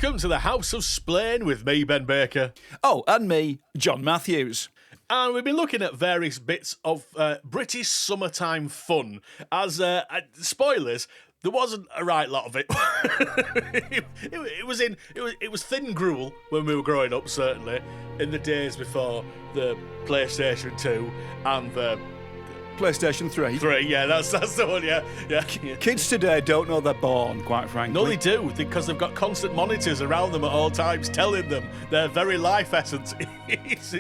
Welcome to the House of Splain with me, Ben Baker. Oh, and me, John Matthews. And we've been looking at various bits of British summertime fun. As spoilers, there wasn't a right lot of it. it was thin gruel when we were growing up, certainly, in the days before the PlayStation 2 and the PlayStation 3. 3, yeah, that's the one, yeah. Kids today don't know they're born, quite frankly. No, they do, because they've got constant monitors around them at all times telling them their very life essence is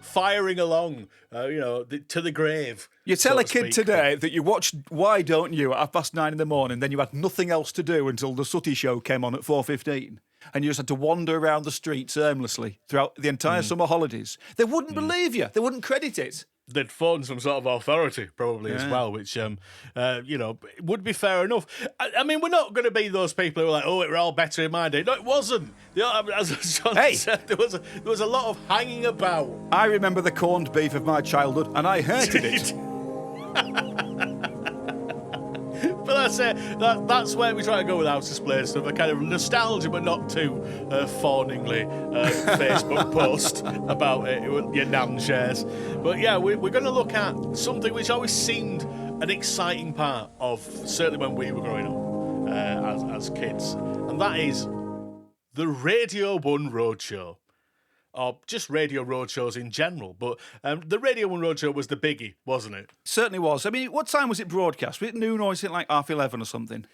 firing along, to the grave. You tell a kid today that you watched Why Don't You at 9:30 in the morning, then you had nothing else to do until the Sooty show came on at 4:15, and you just had to wander around the streets aimlessly throughout the entire summer holidays. They wouldn't believe you. They wouldn't credit it. They'd phone some sort of authority, probably, as well, which, would be fair enough. I mean, we're not going to be those people who are like, oh, it were all better in my day. No, it wasn't. As John said, there was a lot of hanging about. I remember the corned beef of my childhood, and I hated it. But that's it. That's where we try to go with House of Splain stuff. A kind of nostalgia, but not too fawningly Facebook post about it. Your nan shares. But yeah, we're going to look at something which always seemed an exciting part of, certainly when we were growing up as kids. And that is the Radio 1 Roadshow. Or just radio roadshows in general. But the Radio 1 Roadshow was the biggie, wasn't it? Certainly was. I mean, what time was it broadcast? Was it noon or was it like 11:30 or something?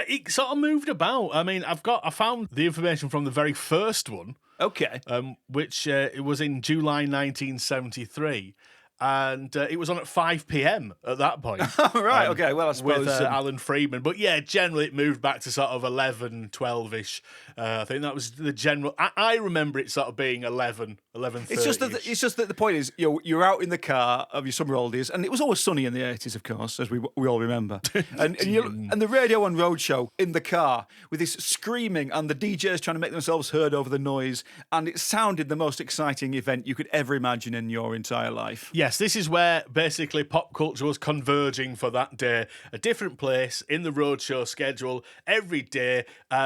It sort of moved about. I mean, I found the information from the very first one. Okay. Which it was in July 1973. And it was on at 5 p.m. at that point. Right, okay, well, I suppose... With Alan Freeman. But yeah, generally it moved back to sort of 11, 12-ish. I think that was the general... I remember it sort of being 11, 11:30. It's just that the point is, you're out in the car of your summer holidays, and it was always sunny in the 80s, of course, as we all remember. and the Radio 1 Roadshow in the car with this screaming and the DJs trying to make themselves heard over the noise, and it sounded the most exciting event you could ever imagine in your entire life. Yes, this is where basically pop culture was converging for that day. A different place in the roadshow schedule every day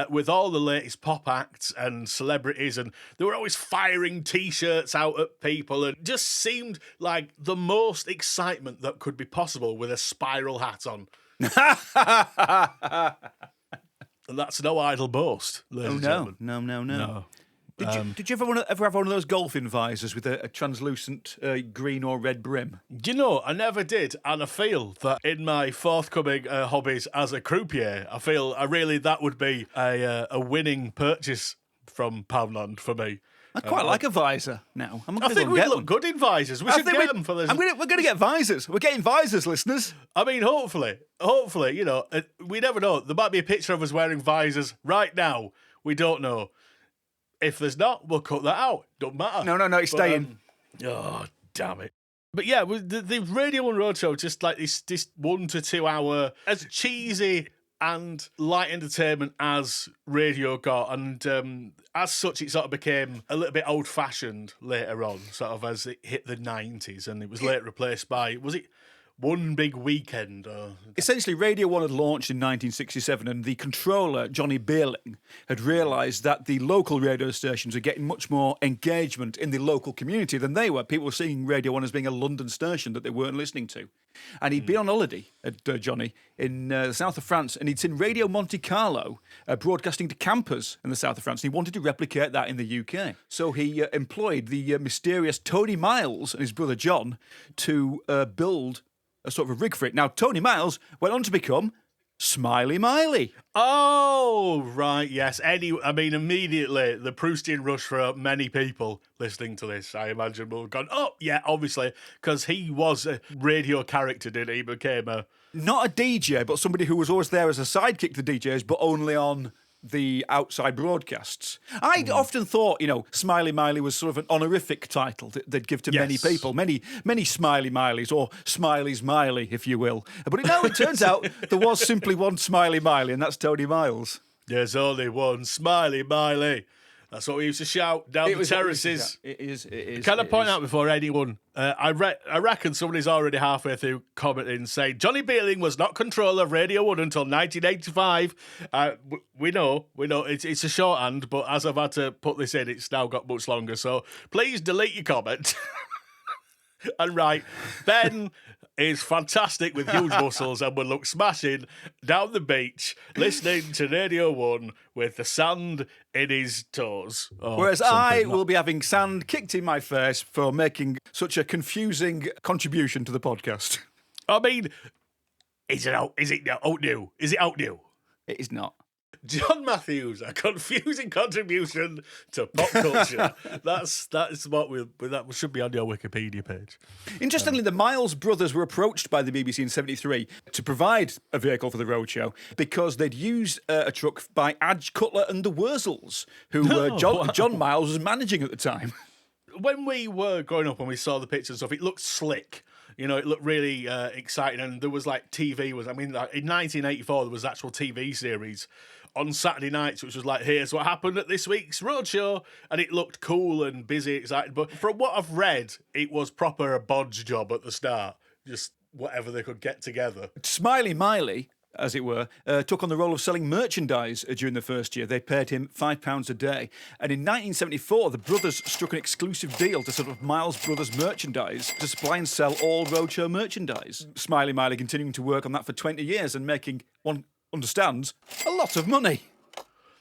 with all the latest pop acts and celebrities, and they were always firing T-shirts out at people, and just seemed like the most excitement that could be possible with a spiral hat on. And that's no idle boast, ladies and gentlemen. No. Did you ever have one of those golfing visors with a translucent green or red brim? Do you know, I never did, and I feel that in my forthcoming hobbies as a croupier, that would be a winning purchase from Poundland for me. I quite like a visor now. I think we look good in visors. We should get them for this. We're going to get visors. We're getting visors, listeners. I mean, hopefully, we never know. There might be a picture of us wearing visors right now. We don't know. If there's not, we'll cut that out. Don't matter. No, it's staying. Oh, damn it. But yeah, the Radio 1 Roadshow, just like this 1 to 2 hour, as cheesy and light entertainment as radio got. And as such, it sort of became a little bit old-fashioned later on, sort of as it hit the 90s. And it was later replaced by, was it One Big Weekend? Essentially, Radio 1 had launched in 1967, and the controller, Johnny Beerling, had realised that the local radio stations were getting much more engagement in the local community than they were. People were seeing Radio 1 as being a London station that they weren't listening to. And he'd been on holiday, Johnny, in the south of France, and he'd seen Radio Monte Carlo broadcasting to campers in the south of France, and he wanted to replicate that in the UK. So he employed the mysterious Tony Miles and his brother John to build a sort of a rig for it. Now, Tony Miles went on to become Smiley Miley. Oh, right, yes. Immediately, the Proustian Rush for many people listening to this, I imagine, will have gone, oh, yeah, obviously, because he was a radio character, didn't he? He became not a DJ, but somebody who was always there as a sidekick to DJs, but only on the outside broadcasts. I often thought, Smiley Miley was sort of an honorific title that they'd give to many people, many Smiley Mileys, or Smiley's Miley, if you will. But it turns out there was simply one Smiley Miley, and that's Tony Miles. There's only one Smiley Miley. That's what we used to shout down the terraces. It is. Can I point out before anyone, I reckon somebody's already halfway through commenting saying Johnny Beeling was not controller of Radio 1 until 1985. We know, it's a shorthand, but as I've had to put this in, it's now got much longer. So please delete your comment. And right, Ben is fantastic with huge muscles and would look smashing down the beach listening to Radio 1 with the sand in his toes. Whereas I will be having sand kicked in my face for making such a confusing contribution to the podcast. I mean, is it out new? Is it out new? It is not. John Matthews, a confusing contribution to pop culture. that should be on your Wikipedia page. Interestingly, the Miles brothers were approached by the BBC in '73 to provide a vehicle for the Roadshow because they'd used a truck by Adge Cutler and the Wurzels, who John Miles was managing at the time. When we were growing up and we saw the pictures and stuff, it looked slick. You know, it looked really exciting, and there was like TV. In 1984 there was actual TV series on Saturday nights, which was like, here's what happened at this week's Roadshow, and it looked cool and busy, exciting. But from what I've read, it was proper a bodge job at the start, just whatever they could get together. Smiley Miley, as it were, took on the role of selling merchandise during the first year. They paid him £5 a day. And in 1974, the brothers struck an exclusive deal to sort of Miles Brothers merchandise to supply and sell all Roadshow merchandise. Smiley Miley continuing to work on that for 20 years and making, one understands, a lot of money.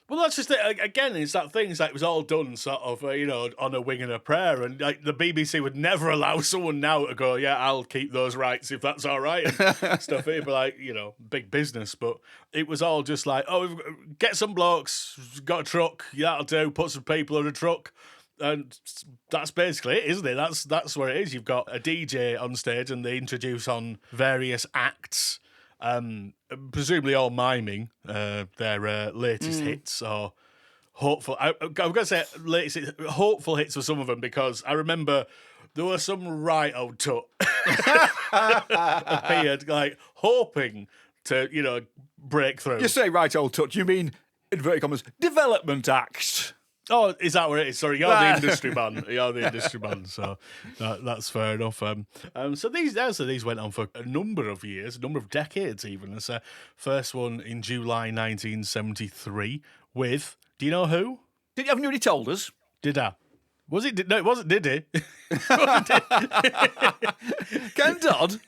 Well, that's just it. Again, it's that thing. It's like it was all done sort of, on a wing and a prayer. And like the BBC would never allow someone now to go, yeah, I'll keep those rights if that's all right. And stuff. It'd be like, big business. But it was all just like, get some blokes, got a truck, yeah, that'll do. Put some people in a truck. And that's basically it, isn't it? That's what it is. You've got a DJ on stage and they introduce on various acts. Presumably all miming their latest hits or hopeful. I'm going to say hopeful hits for some of them because I remember there was some right old tut appeared like hoping to break through. You say right old tut, you mean inverted commas development acts. Oh, is that what it is? Sorry, you're the industry man. You're the industry man, so that's fair enough. So these went on for a number of years, a number of decades even. It's first one in July 1973 with, do you know who? Haven't you already told us? Did I? Was it? No, it wasn't, did he? Ken Dodd?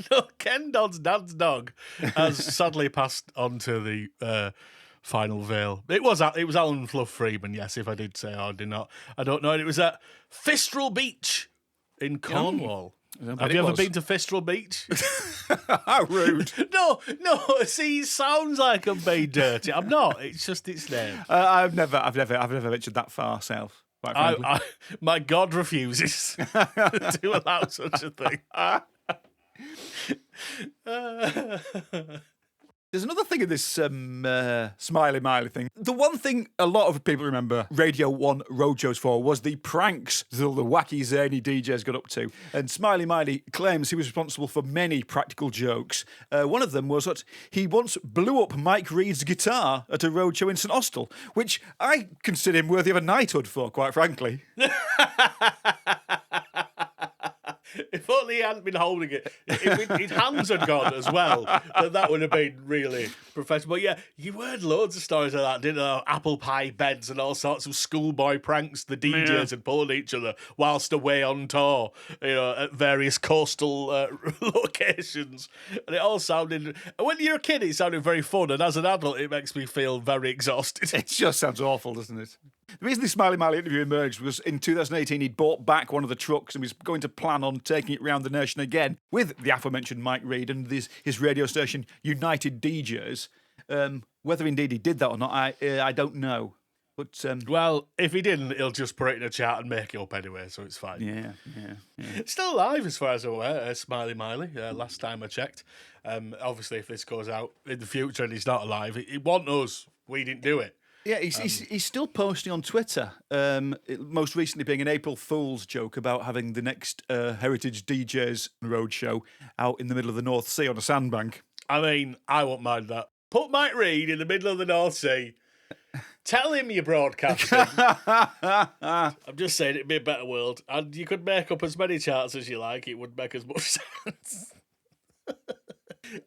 No, Ken Dodd's dad's dog has sadly passed on to the... final veil. It was Alan Fluff Freeman, yes, if I did say I did not. I don't know. And it was at Fistral Beach in Cornwall. Have you ever been to Fistral Beach? How rude. No, see, it sounds like I'm being dirty. I'm not. It's just its name. I've never ventured that far south. My God refuses to allow such a thing. There's another thing in this Smiley Miley thing. The one thing a lot of people remember Radio 1 roadshows for was the pranks that all the wacky, zany DJs got up to. And Smiley Miley claims he was responsible for many practical jokes. One of them was that he once blew up Mike Reed's guitar at a roadshow in St Austell, which I consider him worthy of a knighthood for, quite frankly. If only he hadn't been holding it. If his hands had gone as well, then that would have been really professional. But yeah, you heard loads of stories like that, didn't you? Apple pie beds and all sorts of schoolboy pranks the DJs had pulled each other whilst away on tour, at various coastal locations. And it all sounded... When you're a kid, it sounded very fun, and as an adult, it makes me feel very exhausted. It just sounds awful, doesn't it? The reason the Smiley Miley interview emerged was in 2018 he'd bought back one of the trucks and was going to plan on taking it round the nation again with the aforementioned Mike Reed and his radio station United DJs. Whether indeed he did that or not, I don't know. But well, if he didn't, he'll just put it in a chart and make it up anyway, so it's fine. Yeah. Still alive as far as I'm aware, Smiley Miley, last time I checked. Obviously, if this goes out in the future and he's not alive, he won't us. We didn't do it. Yeah, he's still posting on Twitter, most recently being an April Fool's joke about having the next Heritage DJs roadshow out in the middle of the North Sea on a sandbank. I mean, I won't mind that. Put Mike Reed in the middle of the North Sea. Tell him you're broadcasting. I'm just saying it'd be a better world. And you could make up as many charts as you like. It wouldn't make as much sense.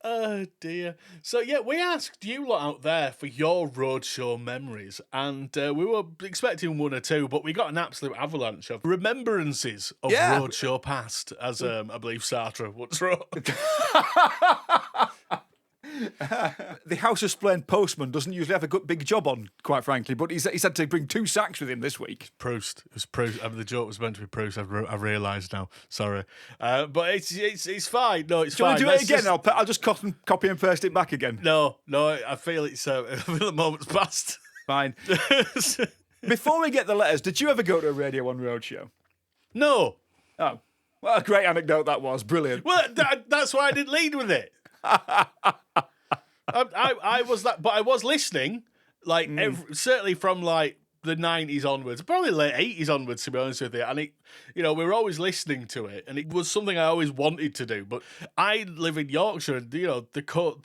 Oh, dear. So, yeah, we asked you lot out there for your roadshow memories. And we were expecting one or two, but we got an absolute avalanche of remembrances of roadshow past, as I believe Sartre once wrote. The House of Splain postman doesn't usually have a good big job on, quite frankly, but he's had to bring 2 sacks with him this week. Proust. It was Proust. I mean, the joke was meant to be Proust. I've realised now. Sorry. But it's fine. No, it's fine. Shall we do it again? I'll just copy and paste it back again. No, I feel it's I feel the moment's passed. Fine. Before we get the letters, did you ever go to a Radio 1 roadshow? No. Oh. Well, a great anecdote that was. Brilliant. Well, that's why I didn't lead with it. I was that, but I was listening, like certainly from like the 90s onwards, probably late 80s onwards, to be honest with you. And it, we were always listening to it, and it was something I always wanted to do. But I live in Yorkshire, and the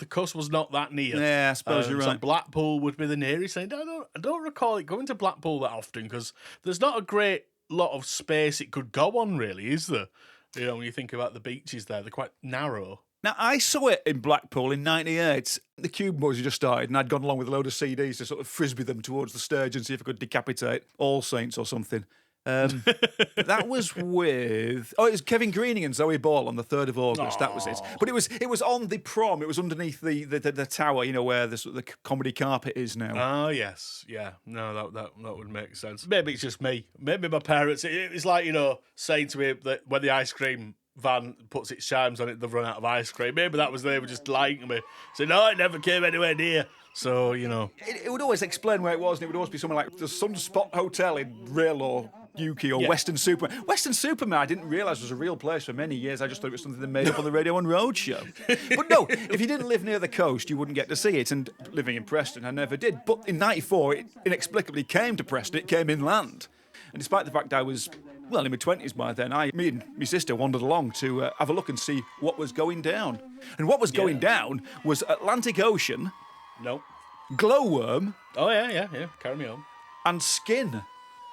coast was not that near. Yeah, I suppose you're right. So Blackpool would be the nearest. And I don't recall it going to Blackpool that often because there's not a great lot of space it could go on, really, is there? When you think about the beaches there, they're quite narrow. Now, I saw it in Blackpool in '98. The Cube Boys had just started, and I'd gone along with a load of CDs to sort of frisbee them towards the stage and see if I could decapitate All Saints or something. That was with... Oh, it was Kevin Greening and Zoe Ball on the 3rd of August. That was it. But it was on the prom. It was underneath the tower, where the comedy carpet is now. Oh, yes. Yeah. No, that would make sense. Maybe it's just me. Maybe my parents... It's like, saying to me that when the ice cream van puts its chimes on it, they've run out of ice cream. Maybe that was they were just lying to me. Saying, no, it never came anywhere near. So, It would always explain where it was, and it would always be somewhere like the Sunspot Hotel in Rail or Yuki or Western Superman. Western Superman I didn't realise was a real place for many years. I just thought it was something they made up on the Radio 1 Roadshow. But no, if you didn't live near the coast, you wouldn't get to see it. And living in Preston, I never did. But in '94, it inexplicably came to Preston. It came inland. And despite the fact I was... well, in my 20s by then, me and my sister wandered along to have a look and see what was going down. And what was going down was Atlantic Ocean, Nope. Glowworm, Oh, yeah. Carry me on. and Skin,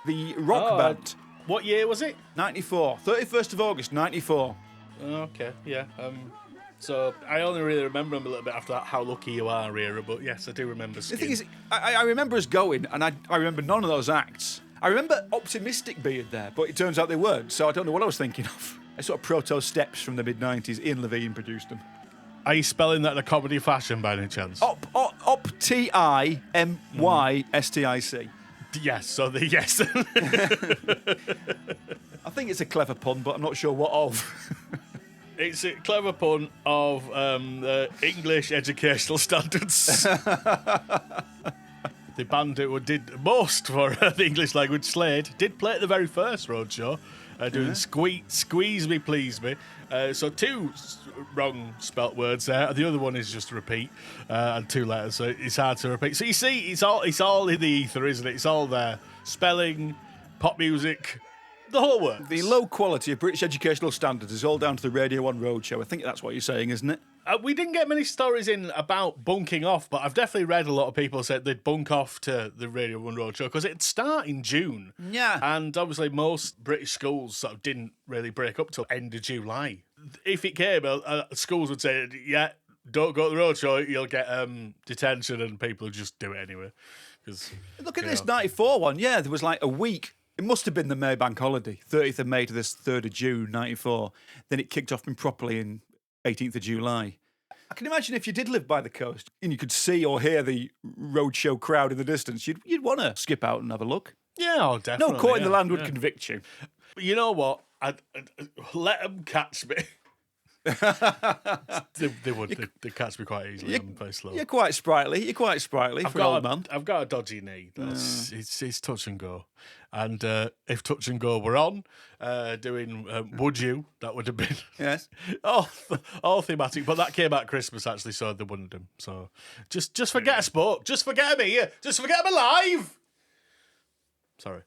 the rock band. What year was it? 94, 31st of August, 94. Okay, yeah. So I only really remember them a little bit after that How Lucky You Are era, but yes, I do remember Skin. The thing is, I remember us going, and I remember none of those acts. I remember Optimistic being there, but it turns out they weren't, so I don't know what I was thinking of. I sort of proto-steps from the mid-90s. Ian Levine produced them. Are you spelling that in a comedy fashion by any chance? Optimistic. Yes, so the yes. I think it's a clever pun, but I'm not sure what of. It's a clever pun of English educational standards. The band who did most for the English language, Slade, did play at the very first roadshow, doing Squeeze Me, Please Me. So 2 wrong spelt words there. The other one is just a repeat, and 2 letters, so it's hard to repeat. So you see, it's all in the ether, isn't it? It's all there. Spelling, pop music, the whole works. The low quality of British educational standards is all down to the Radio 1 Roadshow. I think that's what you're saying, isn't it? We didn't get many stories in about bunking off, but I've definitely read a lot of people said they'd bunk off to the Radio 1 Roadshow because it'd start in June. Yeah. And obviously most British schools sort of didn't really break up till end of July. If it came, schools would say, yeah, don't go to the Roadshow, you'll get detention, and people would just do it anyway. Look at this 94 one. Yeah, there was like a week. It must have been the May bank holiday, 30th of May to this 3rd of June, 94. Then it kicked off properly in 18th of July. I can imagine if you did live by the coast and you could see or hear the roadshow crowd in the distance, you'd want to skip out and have a look. Yeah, oh, definitely. No court in the land would convict you. But you know what? I'd let them catch me. They would. They catch me quite easily. I'm very slow. You're quite sprightly. For an old man. I've got a dodgy knee. It's touch and go. And if touch and go were on, doing Would You, that would have been all thematic. But that came at Christmas, actually, so they wouldn't have. So just forget a sport. Just forget me here. Just forget I'm alive. Sorry.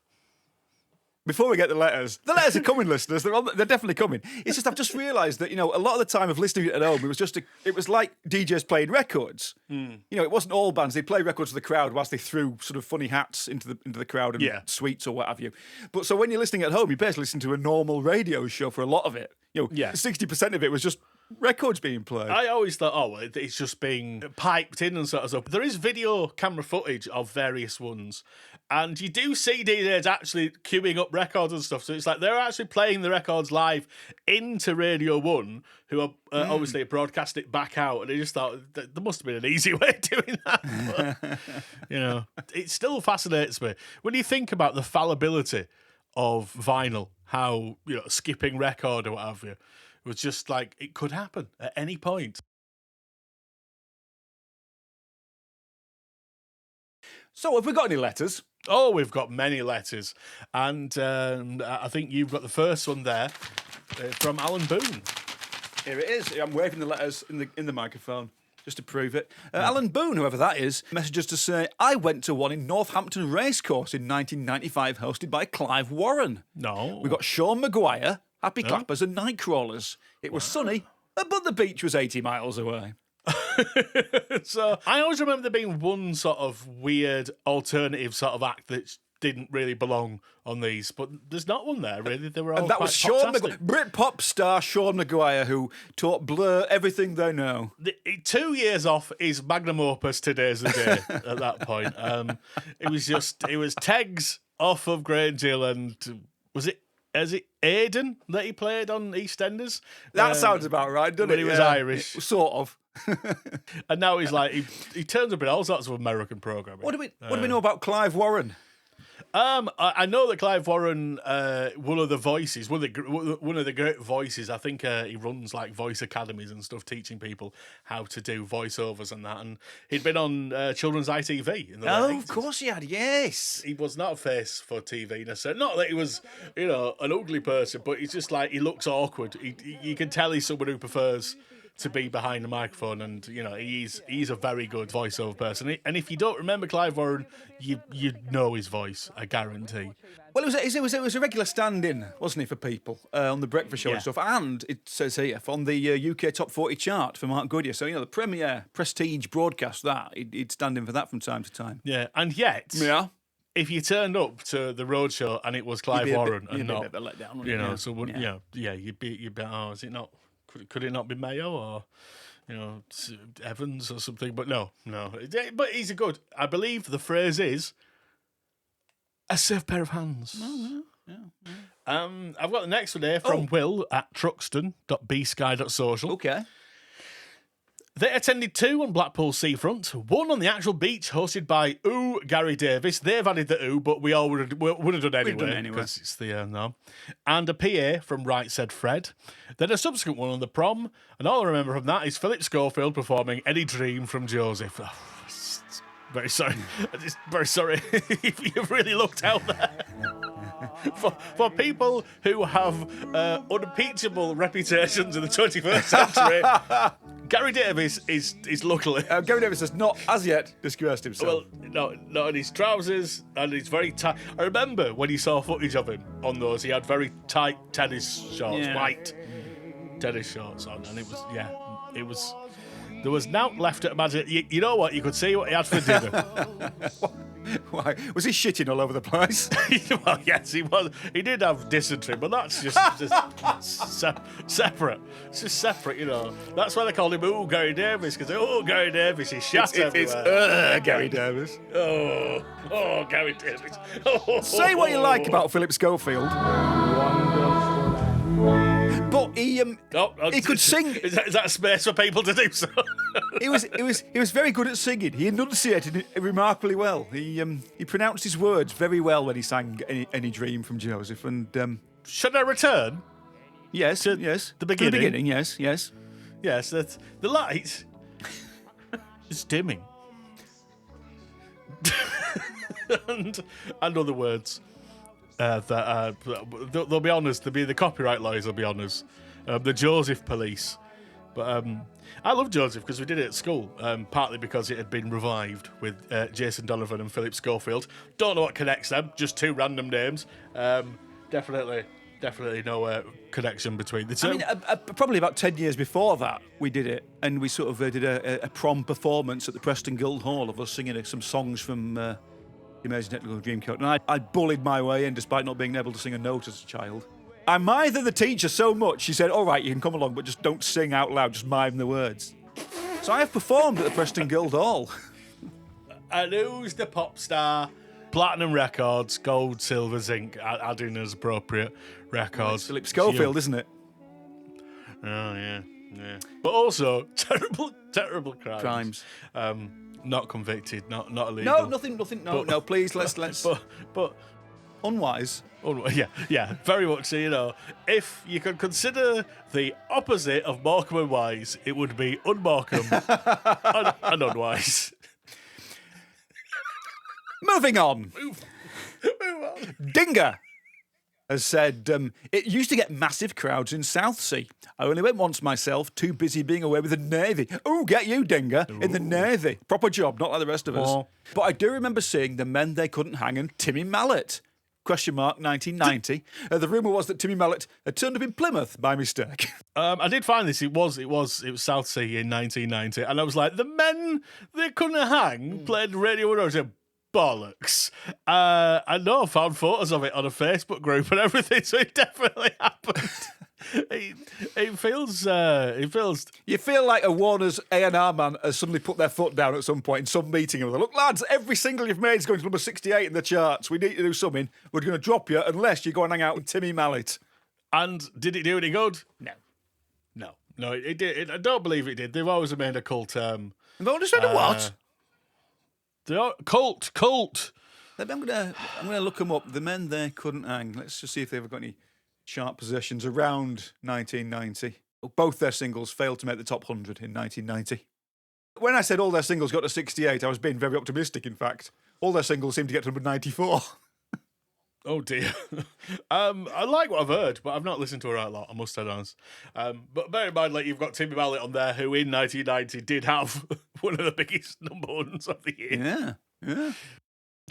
before we get the letters are coming, listeners. They're definitely coming. It's just I've just realised that a lot of the time of listening at home, it was like DJs playing records. It wasn't all bands. They'd play records to the crowd whilst they threw sort of funny hats into the crowd and sweets or what have you. But so when you're listening at home, you basically listen to a normal radio show for a lot of it. 60% of it was just records being played. I always thought, it's just being piped in and sort of stuff. There is video camera footage of various ones, and you do see DJs actually queuing up records and stuff. So it's like they're actually playing the records live into Radio 1, who are obviously broadcast it back out. And I just thought there must have been an easy way of doing that. But, it still fascinates me when you think about the fallibility of vinyl, how, skipping record or what have you. It was just like it could happen at any point. So, have we got any letters? Oh, we've got many letters. And I think you've got the first one there from Alan Boon. Here it is. I'm waving the letters in the microphone just to prove it. Alan Boon, whoever that is, messages to say, I went to one in Northampton Racecourse in 1995, hosted by Clive Warren. No. We got Sean Maguire, Happy Clappers and Nightcrawlers. It was sunny, but the beach was 80 miles away. So I always remember there being one sort of weird alternative sort of act that didn't really belong on these, but there's not one there really. They were all and that was Sean Maguire, Britpop star Sean Maguire, who taught Blur everything they know. 2 years off is magnum opus. Today's the day. At that point, it was Tegs off of Grange Hill, and is it Aidan that he played on EastEnders? That sounds about right, doesn't it? When he was Irish, sort of. And now he's like he turns up in all sorts of American programming. What do we know about Clive Warren? I know that Clive Warren, one of the great voices. I think he runs like voice academies and stuff, teaching people how to do voiceovers and that. And he'd been on children's ITV in the late 80s. Of course he had. Yes, he was not a face for TV necessarily. Not that he was, an ugly person, but he's just like he looks awkward. You can tell he's someone who prefers to be behind the microphone, and he's a very good voiceover person. And if you don't remember Clive Warren, you know his voice, I guarantee. Well, it was a regular stand-in, wasn't he, for people on the breakfast show and stuff. And it says here on the UK Top 40 chart for Mark Goodyear. So the premier prestige broadcast that he'd stand in for that from time to time. Yeah, and yet, if you turned up to the Roadshow and it was Clive Warren and not, a bit of a letdown, you'd be is it not? Could it not be Mayo or, Evans or something? But no. But he's a good. I believe the phrase is a safe pair of hands. I've got the next one here from Will at truxton.bsky.social. Okay. They attended 2 on Blackpool seafront, 1 on the actual beach hosted by Gary Davis. They've added the but we all would have done anyway because it's the no. And a PA from Wright Said Fred. Then a subsequent one on the prom, and all I remember from that is Philip Schofield performing Any Dream from Joseph. Oh, very sorry. Very sorry if you've really looked out there. For people who have unimpeachable reputations in the 21st century, Gary Davis is luckily. Gary Davis has not, as yet, disgraced himself. Well, no, in his trousers, and he's very tight. I remember when you saw footage of him on those, he had very tight tennis shorts, white tennis shorts on, and it was. There was naught left to imagine. You know what? You could see what he had for dinner. Why? Was he shitting all over the place? Well, yes, he was. He did have dysentery, but that's just separate. It's just separate, That's why they called him Gary Davis, because Gary Davis, he shat everywhere. It's Gary Davis. Oh, Gary Davis. Say what you like about Philip Schofield. But he could sing. Is that a space for people to do so? He was very good at singing. He enunciated it remarkably well. He pronounced his words very well when he sang Any Dream from Joseph. And should I return? Yes, The beginning. The beginning, yes. Yes, that's the light is dimming. and other words. They'll be honest. The copyright lawyers will be honest. The Joseph police, but I love Joseph because we did it at school. Partly because it had been revived with Jason Donovan and Philip Schofield. Don't know what connects them. Just 2 random names. Definitely no connection between the two. I mean, probably about 10 years before that, we did it, and we sort of did a prom performance at the Preston Guildhall of us singing some songs from The Amazing Technical Dreamcoat, and I bullied my way in despite not being able to sing a note as a child. I mithered the teacher so much, she said, all right, you can come along, but just don't sing out loud, just mime the words. So I have performed at the Preston Guildhall. And who's the pop star? Platinum Records, gold, silver, zinc, adding as appropriate records. Philip Schofield, isn't it? Oh, yeah. But also, terrible crimes. Not convicted, not illegal. No, nothing, no, please, let's... But unwise. Yeah, very much so, you know. If you could consider the opposite of Morecambe and wise, it would be un-Morecambe and unwise. Moving on. Move on. Dinga has said, it used to get massive crowds in Southsea. I only went once myself, too busy being away with the Navy. Oh, get you, Dinga, in the Navy. Proper job, not like the rest of us. But I do remember seeing The Men They Couldn't Hang and Timmy Mallet. Question mark, 1990. The rumour was that Timmy Mallet had turned up in Plymouth by mistake. I did find this. It was Southsea in 1990, and I was like, The Men They Couldn't Hang played Radio 1. I said, bollocks. I know I found photos of it on a Facebook group and everything, so it definitely happened. It feels. You feel like a Warner's A&R man has suddenly put their foot down at some point in some meeting and they're like, look, lads, every single you've made is going to number 68 in the charts. We need to do something. We're going to drop you unless you go and hang out with Timmy Mallet. And did it do any good? No, it did. I don't believe it did. They've always made a cult. They've always made a what? Cult. I'm gonna look them up. The Men They Couldn't Hang. Let's just see if they've got any chart positions around 1990. Both their singles failed to make the top 100 in 1990. When I said all their singles got to 68, I was being very optimistic, in fact. All their singles seemed to get to number 94. Oh, dear. I like what I've heard, but I've not listened to her a lot, I must say honest. But bear in mind, like, you've got Timmy Mallet on there, who in 1990 did have one of the biggest number ones of the year. Yeah.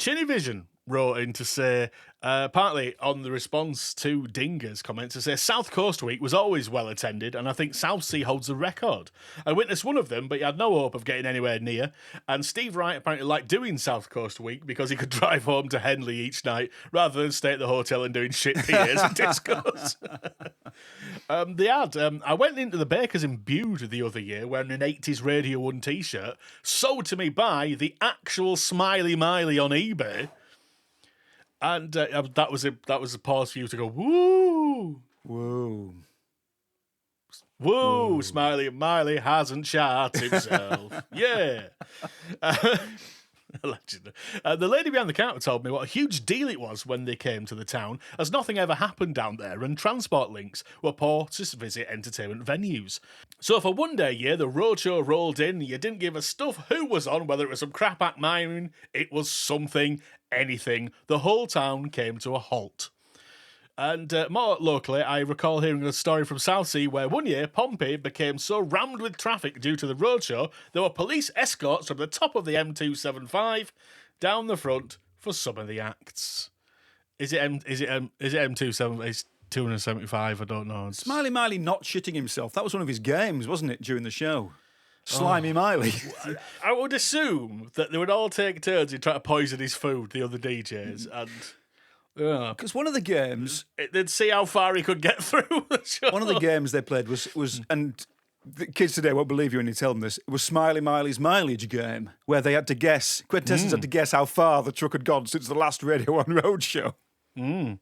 ChinnyVision wrote in to say, partly on the response to Dinga's comment, to say South Coast Week was always well attended, and I think Southsea holds the record. I witnessed one of them, but he had no hope of getting anywhere near. And Steve Wright apparently liked doing South Coast Week because he could drive home to Henley each night rather than stay at the hotel and doing shit PAs and discos. They had. I went into the Bakers in Bude the other year wearing an 80s Radio 1 t-shirt, sold to me by the actual Smiley Miley on eBay. And that was a pause for you to go, woo! Whoa. Woo! Smiley Miley hasn't shot himself. Yeah. Allegedly. The lady behind the counter told me what a huge deal it was when they came to the town, as nothing ever happened down there and transport links were poor to visit entertainment venues. So for one day, yeah, the roadshow rolled in, you didn't give a stuff who was on, whether it was some crap act miming, it was something, anything. The whole town came to a halt. And more locally, I recall hearing a story from Southsea where one year Pompey became so rammed with traffic due to the roadshow, there were police escorts from the top of the M275 down the front for some of the acts. Is it M27? It's 275. I don't know. Smiley Miley not shitting himself. That was one of his games, wasn't it, during the show? Slimy Miley. I would assume that they would all take turns in trying to poison his food, the other DJs, and because one of the games, they'd see how far he could get through the show. One of the games they played was and the kids today won't believe you when you tell them this, it was Smiley Miley's mileage game, where they had to guess, quintessence had to guess how far the truck had gone since the last Radio 1 Roadshow. I mean,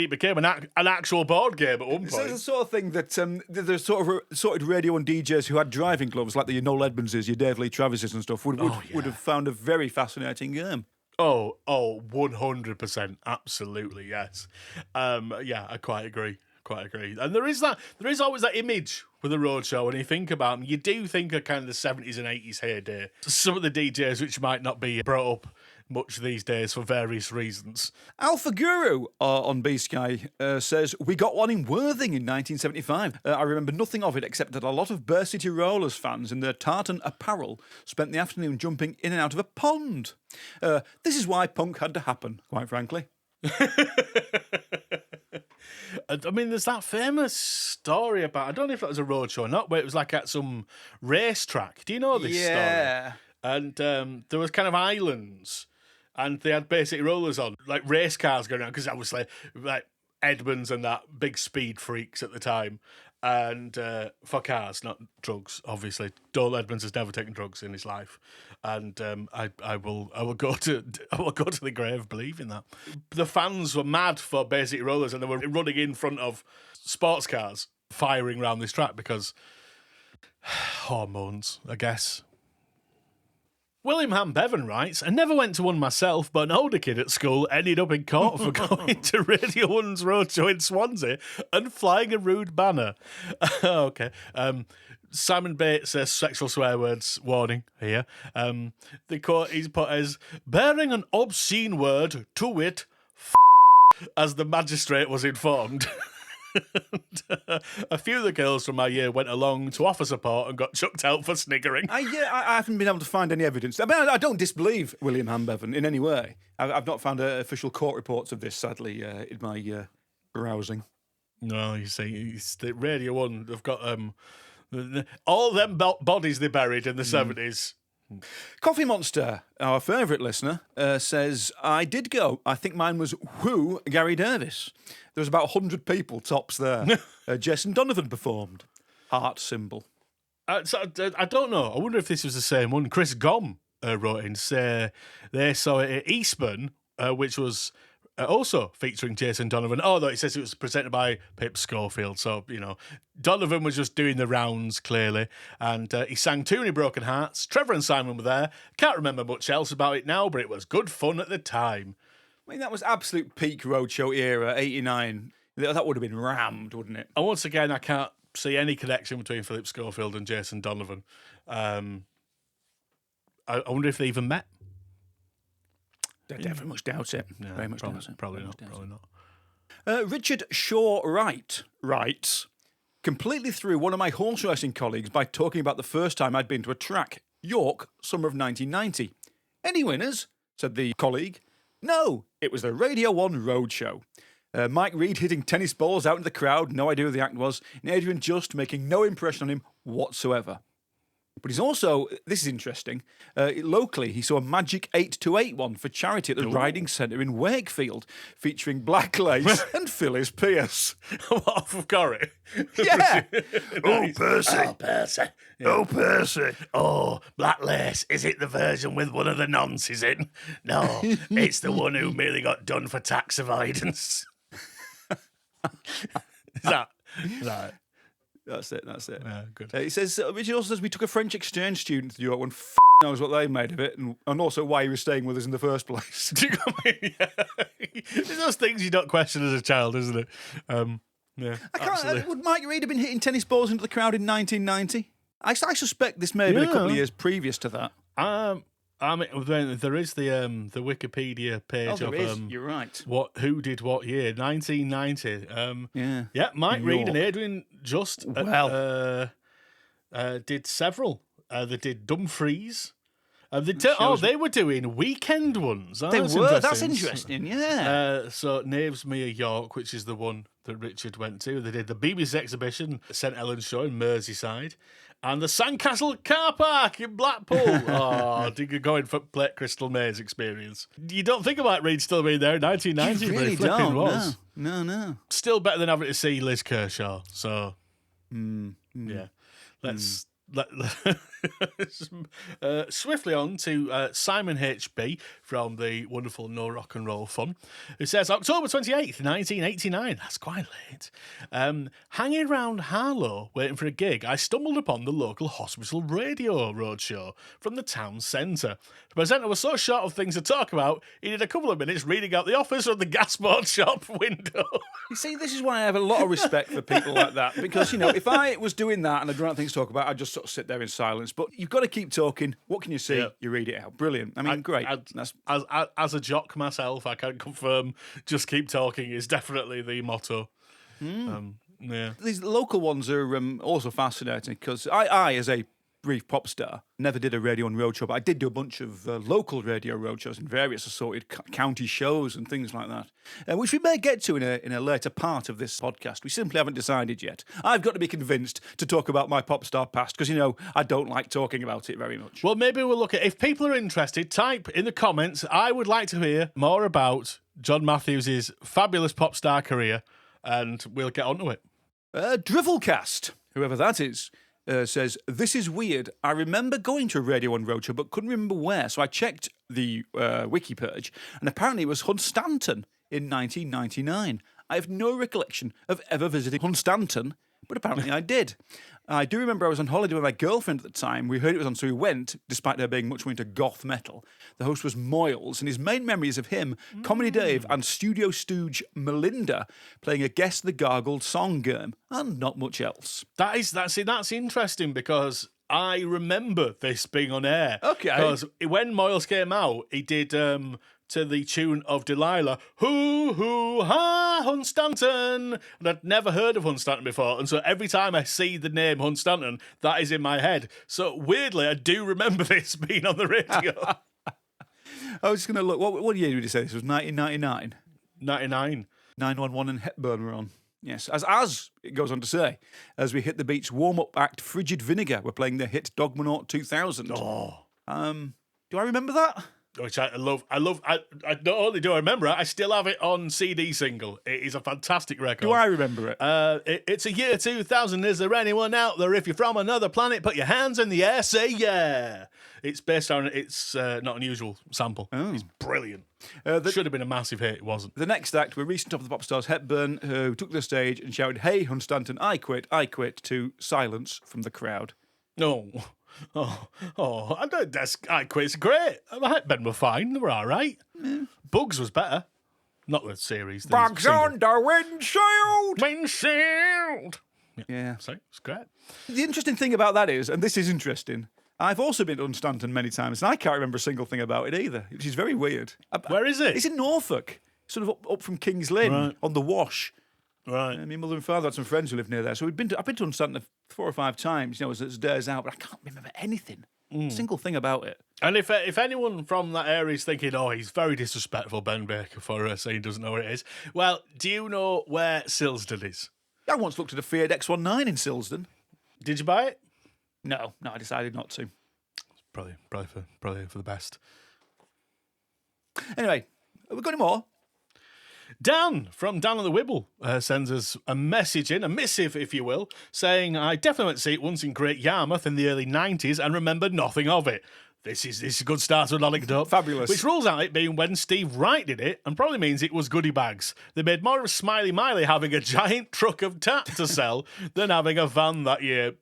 it became an actual board game at one point. It's the sort of thing that the sort of Radio 1 DJs who had driving gloves, like the Noel Edmondses, your Dave Lee Travises and stuff, would have found a very fascinating game. Oh, 100%. Absolutely, yes. I quite agree. And there is always that image with the roadshow, when you think about them, you do think of kind of the 70s and 80s heyday. Some of the DJs which might not be brought up much these days for various reasons. Alpha Guru on B-Sky says, we got one in Worthing in 1975. I remember nothing of it except that a lot of Burr City Rollers fans in their tartan apparel spent the afternoon jumping in and out of a pond. This is why punk had to happen, quite frankly. I mean, there's that famous story about, I don't know if that was a roadshow or not, where it was like at some racetrack. Do you know this story? And there was kind of islands, and they had basic rollers on, like race cars going around, because obviously, like Edmonds and that, big speed freaks at the time. And for cars, not drugs, obviously. Dole Edmonds has never taken drugs in his life, and I will go to the grave believing that. The fans were mad for basic rollers, and they were running in front of sports cars, firing around this track because hormones, I guess. William Bevan writes, I never went to one myself, but an older kid at school ended up in court for going to Radio 1's Roadshow in Swansea and flying a rude banner. Okay. Simon Bates says sexual swear words warning here. The court he's put as bearing an obscene word, to wit, as the magistrate was informed. A few of the girls from my year went along to offer support and got chucked out for sniggering. I haven't been able to find any evidence. I mean, I don't disbelieve William Bevan in any way. I've not found official court reports of this, sadly, in my browsing. No, you see, it's the Radio 1, they've got all them bodies they buried in the 70s. Coffee Monster, our favourite listener, says, I did go. I think mine was Who Gary Davis. There was about 100 people tops there. Jason Donovan performed. Heart symbol. So, I don't know. I wonder if this was the same one. Chris Gomm wrote in, say they saw it at Eastbourne, which was also featuring Jason Donovan. Although it says it was presented by Pip Schofield. So, you know, Donovan was just doing the rounds, clearly. And he sang Too Many Broken Hearts. Trevor and Simon were there. Can't remember much else about it now, but it was good fun at the time. I mean, that was absolute peak Roadshow era, 89. That would have been rammed, wouldn't it? And once again, I can't see any connection between Philip Schofield and Jason Donovan. I wonder if they even met. I very much doubt it. Yeah, very much doubt it. Probably not. Richard Shaw Wright writes, completely threw one of my horse racing colleagues by talking about the first time I'd been to a track, York, summer of 1990. Any winners? Said the colleague. No, it was the Radio 1 Roadshow. Mike Reid hitting tennis balls out into the crowd, no idea who the act was, and Adrian Just making no impression on him whatsoever. But he's also, this is interesting, locally he saw a Magic 828 one for charity at the Riding Centre in Wakefield, featuring Black Lace and Phyllis Pierce. Off of Garrett. Yeah! Oh, Percy. Oh, Percy. Yeah. Oh, Percy. Oh, Black Lace. Is it the version with one of the nonces in? No, it's the one who merely got done for tax avoidance. Is that it? That's it. Yeah, good. He says, Richard also says, we took a French exchange student to York and knows what they made of it and also why he was staying with us in the first place. Do you know what I mean? Yeah. It's those things you don't question as a child, isn't it? Yeah, absolutely. Would Mike Reid have been hitting tennis balls into the crowd in 1990? I suspect this may have been a couple of years previous to that. I mean, there is the Wikipedia page of you're right. Who did what year? 1990. Yeah. Mike Reid and Adrian Just did several. They did Dumfries. They were doing weekend ones. Oh, they were. Interesting. That's interesting. Yeah. So Knaves Mere York, which is the one that Richard went to. They did the BBC exhibition, St Helens Show in Merseyside. And the Sandcastle car park in Blackpool. Oh, Dinga going for Plate Crystal Maze experience. You don't think about Reid still being there in 1990, you really but he flipping don't. was. No. Still better than having to see Liz Kershaw. So, yeah. Let's swiftly on to Simon HB from the wonderful No Rock and Roll Fun, who says October 28th, 1989. That's quite late. Hanging around Harlow waiting for a gig, I stumbled upon the local hospital radio roadshow from the town centre. The presenter was so short of things to talk about, he did a couple of minutes reading out the office from the gasboard shop window. You see, this is why I have a lot of respect for people like that, because, you know, if I was doing that and I don't have things to talk about, I'd just sort of sit there in silence. But you've got to keep talking. What can you see? Yeah. You read it out. Brilliant. I mean, great. As a jock myself, I can confirm just keep talking is definitely the motto. Yeah. These local ones are also fascinating because I, as a brief pop star. Never did a Radio 1 roadshow, but I did do a bunch of local radio roadshows and various assorted county shows and things like that, which we may get to in a later part of this podcast. We simply haven't decided yet. I've got to be convinced to talk about my pop star past because, I don't like talking about it very much. Well, maybe we'll look at, if people are interested, type in the comments, I would like to hear more about John Matthews' fabulous pop star career, and we'll get onto it. Drivelcast, whoever that is, says, this is weird. I remember going to a Radio 1 roadshow, but couldn't remember where. So I checked the wiki page, and apparently it was Hunstanton in 1999. I have no recollection of ever visiting Hunstanton, but apparently I did. I do remember I was on holiday with my girlfriend at the time. We heard it was on, so we went, despite her being much more into goth metal. The host was Moyles, and his main memories of him, Comedy Dave and Studio Stooge Melinda playing a Guess the Gargled song game, and not much else. That's interesting because I remember this being on air. Okay. Because when Moyles came out, he did to the tune of Delilah, hoo hoo ha Hunstanton, and I'd never heard of Hunstanton before, and so every time I see the name Hunstanton, that is in my head. So weirdly, I do remember this being on the radio. I was just going to look. What year did you say this was? 1999. 99. 911 and Hepburn were on. Yes, as it goes on to say, as we hit the beach, warm-up act Frigid Vinegar were playing their hit Dogmanaut 2000. Oh. Do I remember that? Which I love. I not only do I remember it, I still have it on CD single. It is a fantastic record. Do I remember it? It's a year 2000. Is there anyone out there? If you're from another planet, put your hands in the air, say yeah. It's based on, it's not unusual sample. Oh. It's brilliant. Should have been a massive hit. It wasn't. The next act were recent Top of the Pop Stars Hepburn, who took the stage and shouted, "Hey, Hunstanton, I quit," to silence from the crowd. No. I don't. I quit. It's great. Ben were fine. They were all right. Yeah. Bugs was better. Not the series. Bugs on the windshield. Windshield. Yeah. So it's great. The interesting thing about that is, and this is interesting, I've also been to Hunstanton many times, and I can't remember a single thing about it either, which is very weird. Where is it? It's in Norfolk, sort of up from King's Lynn, on the Wash. Right. My mother and father had some friends who lived near there, so I've been to Hunstanton 4 or 5 times, as days out, but I can't remember anything, single thing about it. And if anyone from that area is thinking, oh, he's very disrespectful, Ben Baker, for saying he doesn't know what it is, well, do you know where Silsden is? I once looked at a Fiat X19 in Silsden. Did you buy it? No, I decided not to. Probably for the best. Anyway, have we got any more? Dan from Dan and the Wibble sends us a missive, if you will, saying, I definitely went to see it once in Great Yarmouth in the early 90s and remember nothing of it. This is a good start to an anecdote. Fabulous. Which rules out it being when Steve Wright did it and probably means it was goodie bags. They made more of Smiley Miley having a giant truck of tat to sell than having a van that year.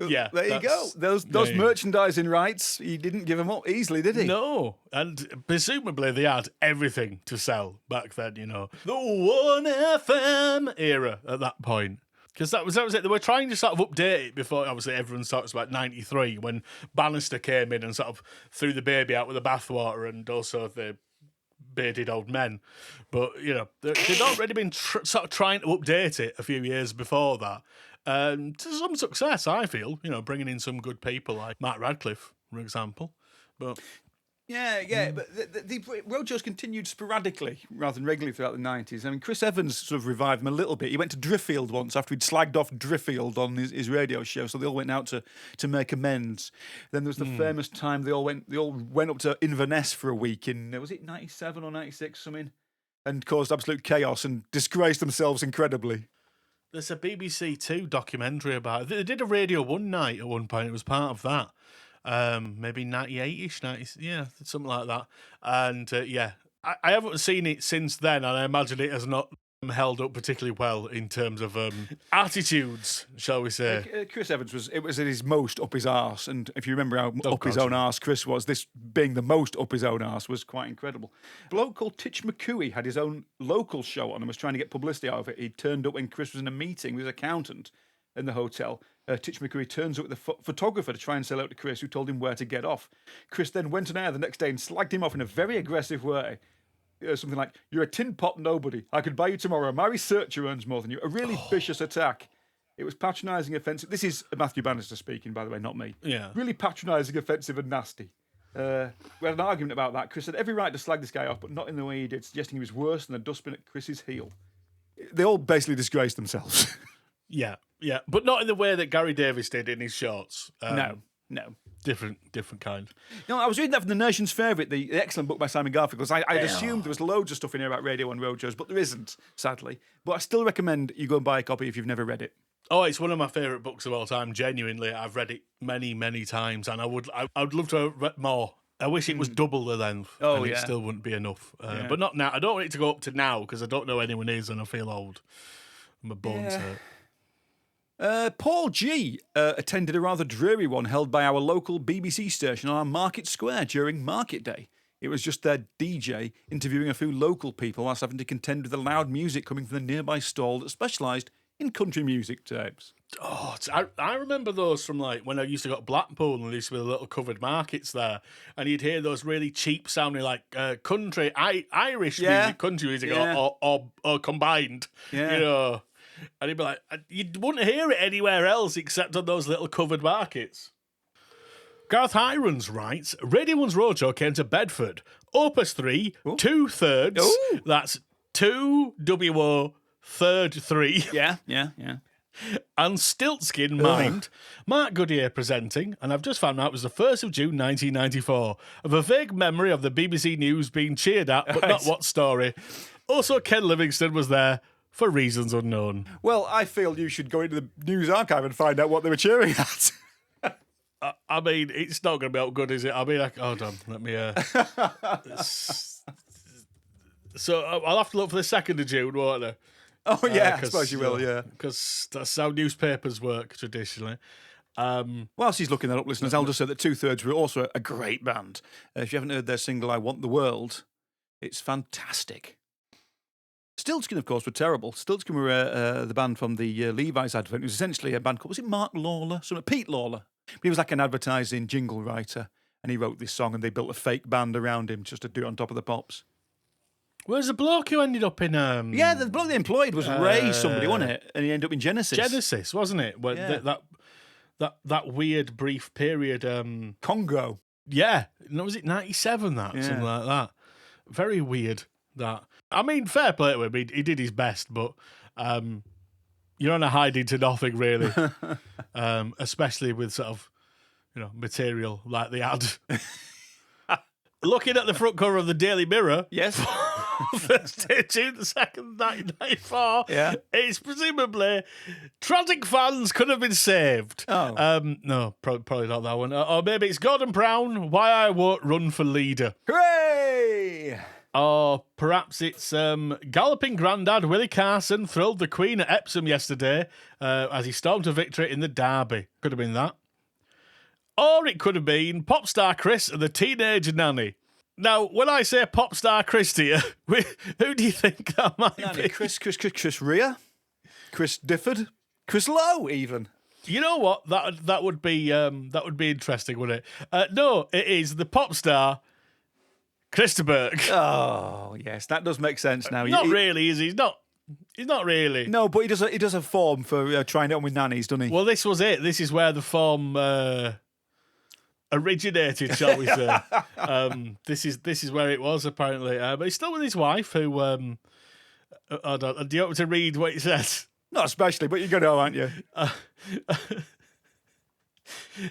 Yeah, there you go. Those merchandising rights, he didn't give them up easily, did he? No, and presumably they had everything to sell back then. The 1FM era at that point, because that was it. They were trying to sort of update it before. Obviously, everyone talks about '93 when Bannister came in and sort of threw the baby out with the bathwater, and also the bearded old men. But they'd already been sort of trying to update it a few years before that. To some success, I feel, bringing in some good people like Mark Radcliffe, for example. But but the roadshows continued sporadically rather than regularly throughout the 90s. I mean, Chris Evans sort of revived them a little bit. He went to Driffield once after he'd slagged off Driffield on his radio show, so they all went out to make amends. Then there was the famous time they all went up to Inverness for a week in, was it 97 or 96 something, and caused absolute chaos and disgraced themselves incredibly. There's a BBC Two documentary about it. They did a Radio 1 night at one point. It was part of that. Maybe 98-ish, 90, something like that. And I haven't seen it since then, and I imagine it has not held up particularly well in terms of attitudes, shall we say. Chris Evans was at his most up his arse, and if you remember how up his own arse Chris was, this being the most up his own arse was quite incredible. A bloke called Titch McCooey had his own local show on and was trying to get publicity out of it. He turned up when Chris was in a meeting with his accountant in the hotel. Titch McCooey turns up with a photographer to try and sell out to Chris, who told him where to get off. Chris then went on air the next day and slagged him off in a very aggressive way. Something like, "You're a tin pot nobody. I could buy you tomorrow. My researcher earns more than you." A really vicious attack. It was patronising, offensive. This is Matthew Bannister speaking, by the way, not me. Yeah. Really patronising, offensive, and nasty. We had an argument about that. Chris had every right to slag this guy off, but not in the way he did, suggesting he was worse than a dustbin at Chris's heel. They all basically disgraced themselves. Yeah, but not in the way that Gary Davis did in his shorts. No. Different kind. No, I was reading that from The Nation's Favourite, the excellent book by Simon Garfield, because I'd assumed there was loads of stuff in here about radio and roadshows, but there isn't, sadly. But I still recommend you go and buy a copy if you've never read it. Oh, it's one of my favourite books of all time. Genuinely, I've read it many, many times, and I would love to have read more. I wish it was double the length, and it still wouldn't be enough. But not now. I don't want it to go up to now because I don't know anyone is, and I feel old. My bones hurt. Paul G attended a rather dreary one held by our local BBC station on our Market Square during Market Day. It was just their DJ interviewing a few local people whilst having to contend with the loud music coming from the nearby stall that specialised in country music tapes. Oh, I remember those from like when I used to go to Blackpool and there used to be the little covered markets there, and you'd hear those really cheap sounding like country, Irish music, country music, or combined, you know. And he'd be like, you wouldn't hear it anywhere else except on those little covered markets. Gareth Hirons writes, Radio 1's Roadshow came to Bedford. Opus 3, 2/3. Ooh. That's 2WO third 3. Yeah. And Stiltskin Mind. Mark Goodyear presenting, and I've just found out it was the 1st of June 1994. Of a vague memory of the BBC News being cheered at, but not what story. Also, Ken Livingston was there. For reasons unknown. Well, I feel you should go into the news archive and find out what they were cheering at. I mean, it's not going to be out good, is it? I mean, hold on, let me... So I'll have to look for the 2nd of June, won't I? Oh, yeah, I suppose you will, yeah. Because that's how newspapers work, traditionally. Whilst he's looking that up, listeners, I'll just say that 2/3 were also a great band. If you haven't heard their single, I Want the World, it's fantastic. Stiltskin, of course, were terrible. Stiltskin were the band from the Levi's advert. It was essentially a band called, was it Mark Lawler? Pete Lawler. But he was like an advertising jingle writer, and he wrote this song, and they built a fake band around him just to do it on top of the pops. Where's the bloke who ended up in... Yeah, the bloke they employed was Ray somebody, wasn't it? And he ended up in Genesis. Genesis, wasn't it? Where that weird brief period... Congo. Yeah. No, was it 97, something like that? Very weird, that. I mean, fair play to him. He did his best, but you're on a hiding to nothing, really. Especially with sort of, material like they had. Looking at the front cover of the Daily Mirror. Yes. Thursday, June the 2nd, 1994. Yeah. It's presumably tragic fans could have been saved. Oh. No, probably not that one. Or maybe it's Gordon Brown, Why I Won't Run for Leader. Hooray! Or perhaps it's Galloping Grandad Willie Carson thrilled the Queen at Epsom yesterday as he stormed to victory in the Derby. Could have been that. Or it could have been Pop Star Chris and the Teenage Nanny. Now, when I say Pop Star Chris to you, who do you think that might be? Chris Rea? Chris Difford? Chris Lowe, even? You know what? That would be interesting, wouldn't it? No, it is the pop star Christerberg. Oh, yes, that does make sense now. Not really, is he? He's not really. No, but he does have form for trying it on with nannies, doesn't he? Well, this was it. This is where the form originated, shall we say? This is where it was apparently. But he's still with his wife, who. Do you want me to read what he says? Not especially, but you're going to know, aren't you?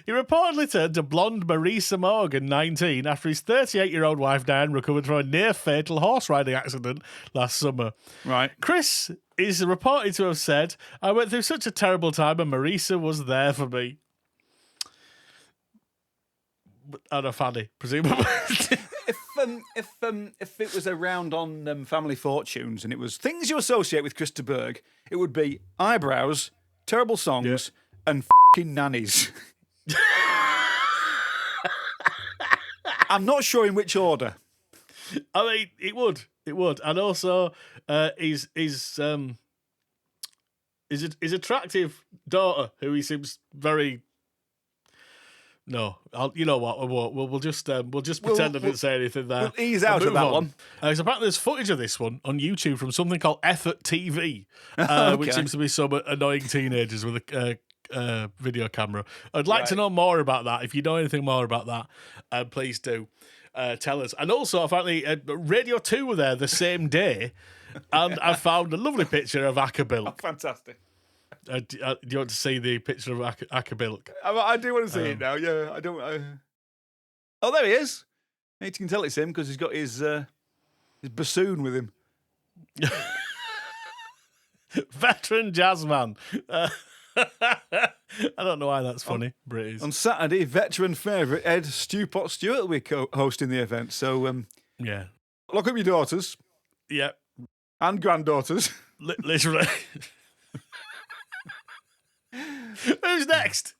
He reportedly turned to blonde Marisa Morgan, 19, after his 38-year-old wife Diane recovered from a near-fatal horse riding accident last summer. Right. Chris is reported to have said, I went through such a terrible time and Marisa was there for me. And a fanny, presumably. If it was around on Family Fortunes and it was things you associate with Christerberg, it would be eyebrows, terrible songs, and f***ing nannies. I'm not sure in which order. I mean, it would, and also his attractive daughter, who he seems very No, you know what? We'll just pretend I didn't say anything there. We'll ease out of that one. Because apparently there's footage of this one on YouTube from something called Effort TV, which seems to be some annoying teenagers with a video camera. I'd like to know more about that. If you know anything more about that, please do tell us. And also, apparently, Radio 2 were there the same day, and I found a lovely picture of Ackerbilk. Oh, fantastic. Do you want to see the picture of Ackerbilk? I do want to see it now. Yeah, I don't. Oh, there he is. You can tell it's him because he's got his bassoon with him. Veteran jazzman. I don't know why that's funny, but it is. On Saturday, veteran favourite Ed Stewpot Stewart will be hosting the event. So, yeah. Lock up your daughters. Yeah. And granddaughters. Literally. Who's next?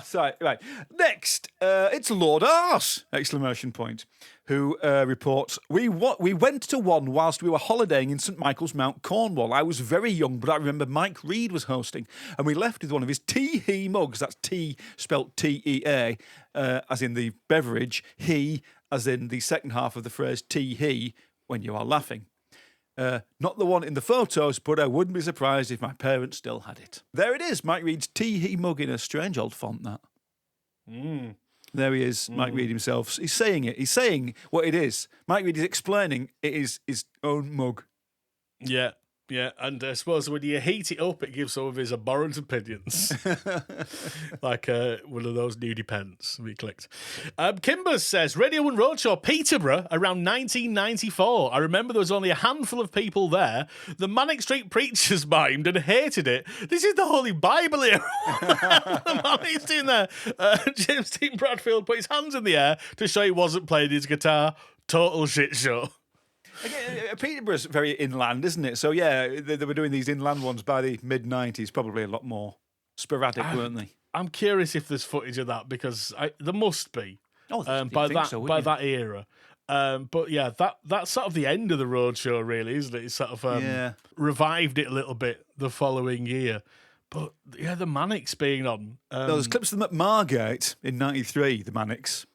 Sorry. Right. Next, it's Lord Arse! Exclamation point. Who reports, we went to one whilst we were holidaying in St Michael's Mount, Cornwall. I was very young, but I remember Mike Reed was hosting, and we left with one of his tee-hee mugs. That's tea spelt T-E-A, as in the beverage, he as in the second half of the phrase tee-hee, when you are laughing. Not the one in the photos, but I wouldn't be surprised if my parents still had it. There it is, Mike Reed's tee-hee mug in a strange old font, that. There he is, Mike Reed himself. He's saying it. He's saying what it is. Mike Reed is explaining it is his own mug. Yeah, yeah. And I suppose when you heat it up, it gives some of his abhorrent opinions. Like one of those nudie pants we clicked. Kimbers says, Radio 1 Roadshow, Peterborough, around 1994. I remember there was only a handful of people there. The Manic Street preachers mimed and hated it. This is the Holy Bible here. The man he's doing there. James Dean Bradfield put his hands in the air to show he wasn't playing his guitar. Total shit show. Again, Peterborough's very inland, isn't it? So, yeah, they were doing these inland ones by the mid-90s, probably a lot more sporadic, weren't they? I'm curious if there's footage of that, because there must be. Oh, by that era. But yeah, that's sort of the end of the roadshow, really, isn't it? It's sort of revived it a little bit the following year. But yeah, the Manics being on. There's clips of them at Margate in 93, the Manics.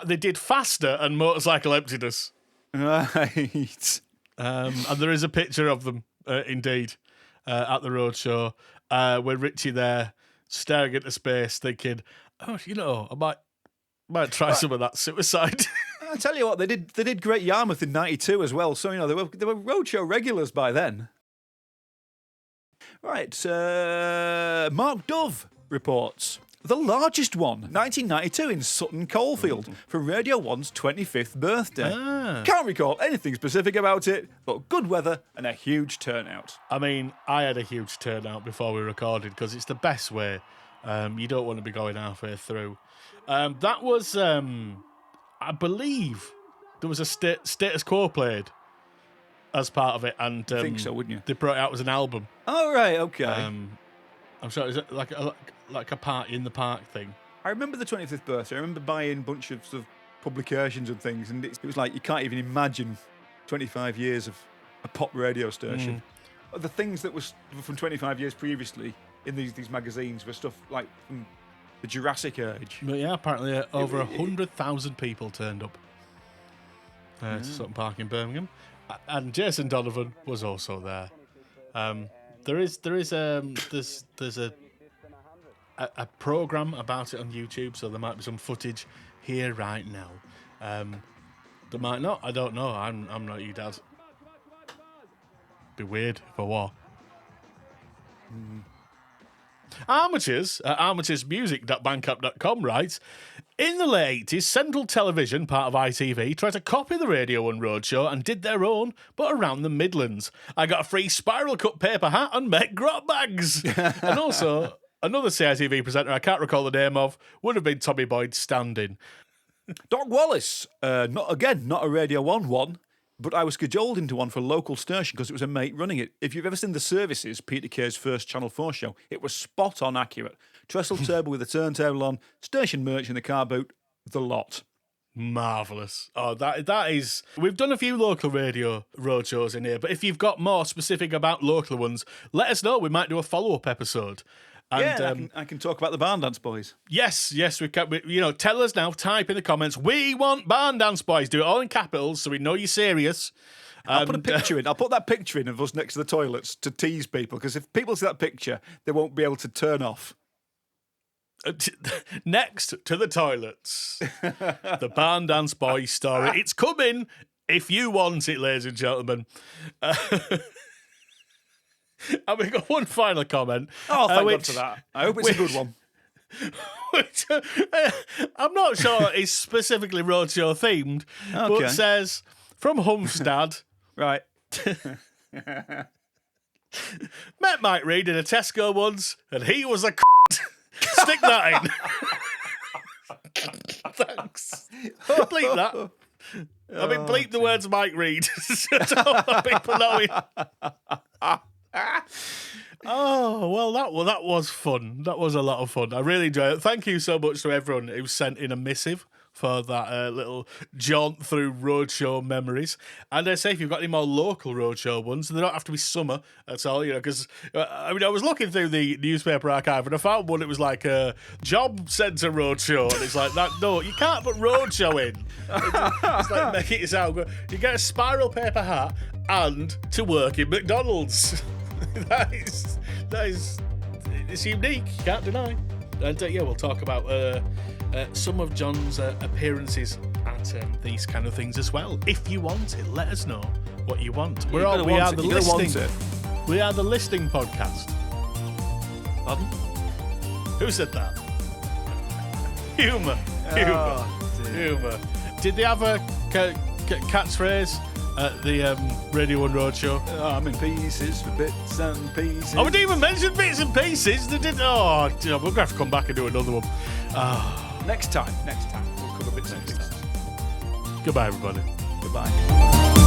They did Faster and Motorcycle Emptiness. Right. And there is a picture of them, indeed, at the roadshow, with Richie there staring into space, thinking, "Oh, I might try some of that suicide." I tell you what, they did Great Yarmouth in '92 as well. So they were roadshow regulars by then. Right. Mark Dove reports. The largest one, 1992 in Sutton Coldfield, for Radio 1's 25th birthday. Can't recall anything specific about it, but good weather and a huge turnout. I mean, I had a huge turnout before we recorded because it's the best way. You don't want to be going halfway through. That was, I believe, there was a Status Quo played as part of it, and I think so, wouldn't you? They brought it out as an album. Oh, right, okay. I'm sorry, is it like a party in the park thing? I remember the 25th birthday. I remember buying a bunch of sort of publications and things, and it was like you can't even imagine 25 years of a pop radio station. The things that was from 25 years previously in these magazines were stuff like from the Jurassic Age. But yeah, apparently over 100,000 people turned up to Sutton Park in Birmingham, and Jason Donovan was also there. There's a program about it on YouTube, so there might be some footage here right now. There might not. I don't know. I'm not you, Dad. Be weird if I were. Amateurs at amateursmusic.bandcamp.com writes, in the late 80s, Central Television, part of ITV, tried to copy the Radio 1 Roadshow and did their own, but around the Midlands. I got a free spiral cut paper hat and met grot bags. And also, another CITV presenter I can't recall the name of would have been Tommy Boyd Standing. Doc Wallace, not a Radio 1 one, but I was cajoled into one for a local station because it was a mate running it. If you've ever seen The Services, Peter Kay's first Channel 4 show, it was spot on accurate. Trestle turbo with a turntable on, station merch in the car boot, the lot. Marvellous. Oh, that is... We've done a few local radio roadshows in here, but if you've got more specific about local ones, let us know. We might do a follow-up episode. And I can talk about the Barn Dance Boys. Yes, we can. Tell us now. Type in the comments. We want Barn Dance Boys. Do it all in capitals so we know you're serious. I'll put a picture in. I'll put that picture in of us next to the toilets to tease people, because if people see that picture, they won't be able to turn off. Next to the toilets, the Barn Dance Boys story. It's coming if you want it, ladies and gentlemen. And we've got one final comment. Oh, thank God for that. I hope it's a good one. Which, I'm not sure it's specifically Roadshow themed, but says, from Hunstanton. Right. Met Mike Reid in a Tesco once, and he was a Stick that in. Thanks. Bleep that. I mean, bleep the words Mike Reid. So don't let people know it. Oh, well, that was fun. That was a lot of fun. I really enjoyed it. Thank you so much to everyone who sent in a missive for that little jaunt through Roadshow memories. And I say, if you've got any more local Roadshow ones, they don't have to be summer at all, because, I was looking through the newspaper archive and I found one that was like a job centre Roadshow, and it's like, that. No, you can't put Roadshow in. It's like, make it sound good. You get a spiral paper hat and to work in McDonald's. That is, it's unique, you can't deny. And we'll talk about some of John's appearances at these kind of things as well. If you want it, let us know what you want. We are the listing podcast. Pardon? Who said that? Humour. Did they have a catchphrase at the Radio 1 Roadshow? I'm in pieces for bits and pieces. Oh, we didn't even mention bits and pieces. They did. Oh, we're going to have to come back and do another one. Next time. We'll cover bits and pieces. Goodbye, everybody. Goodbye.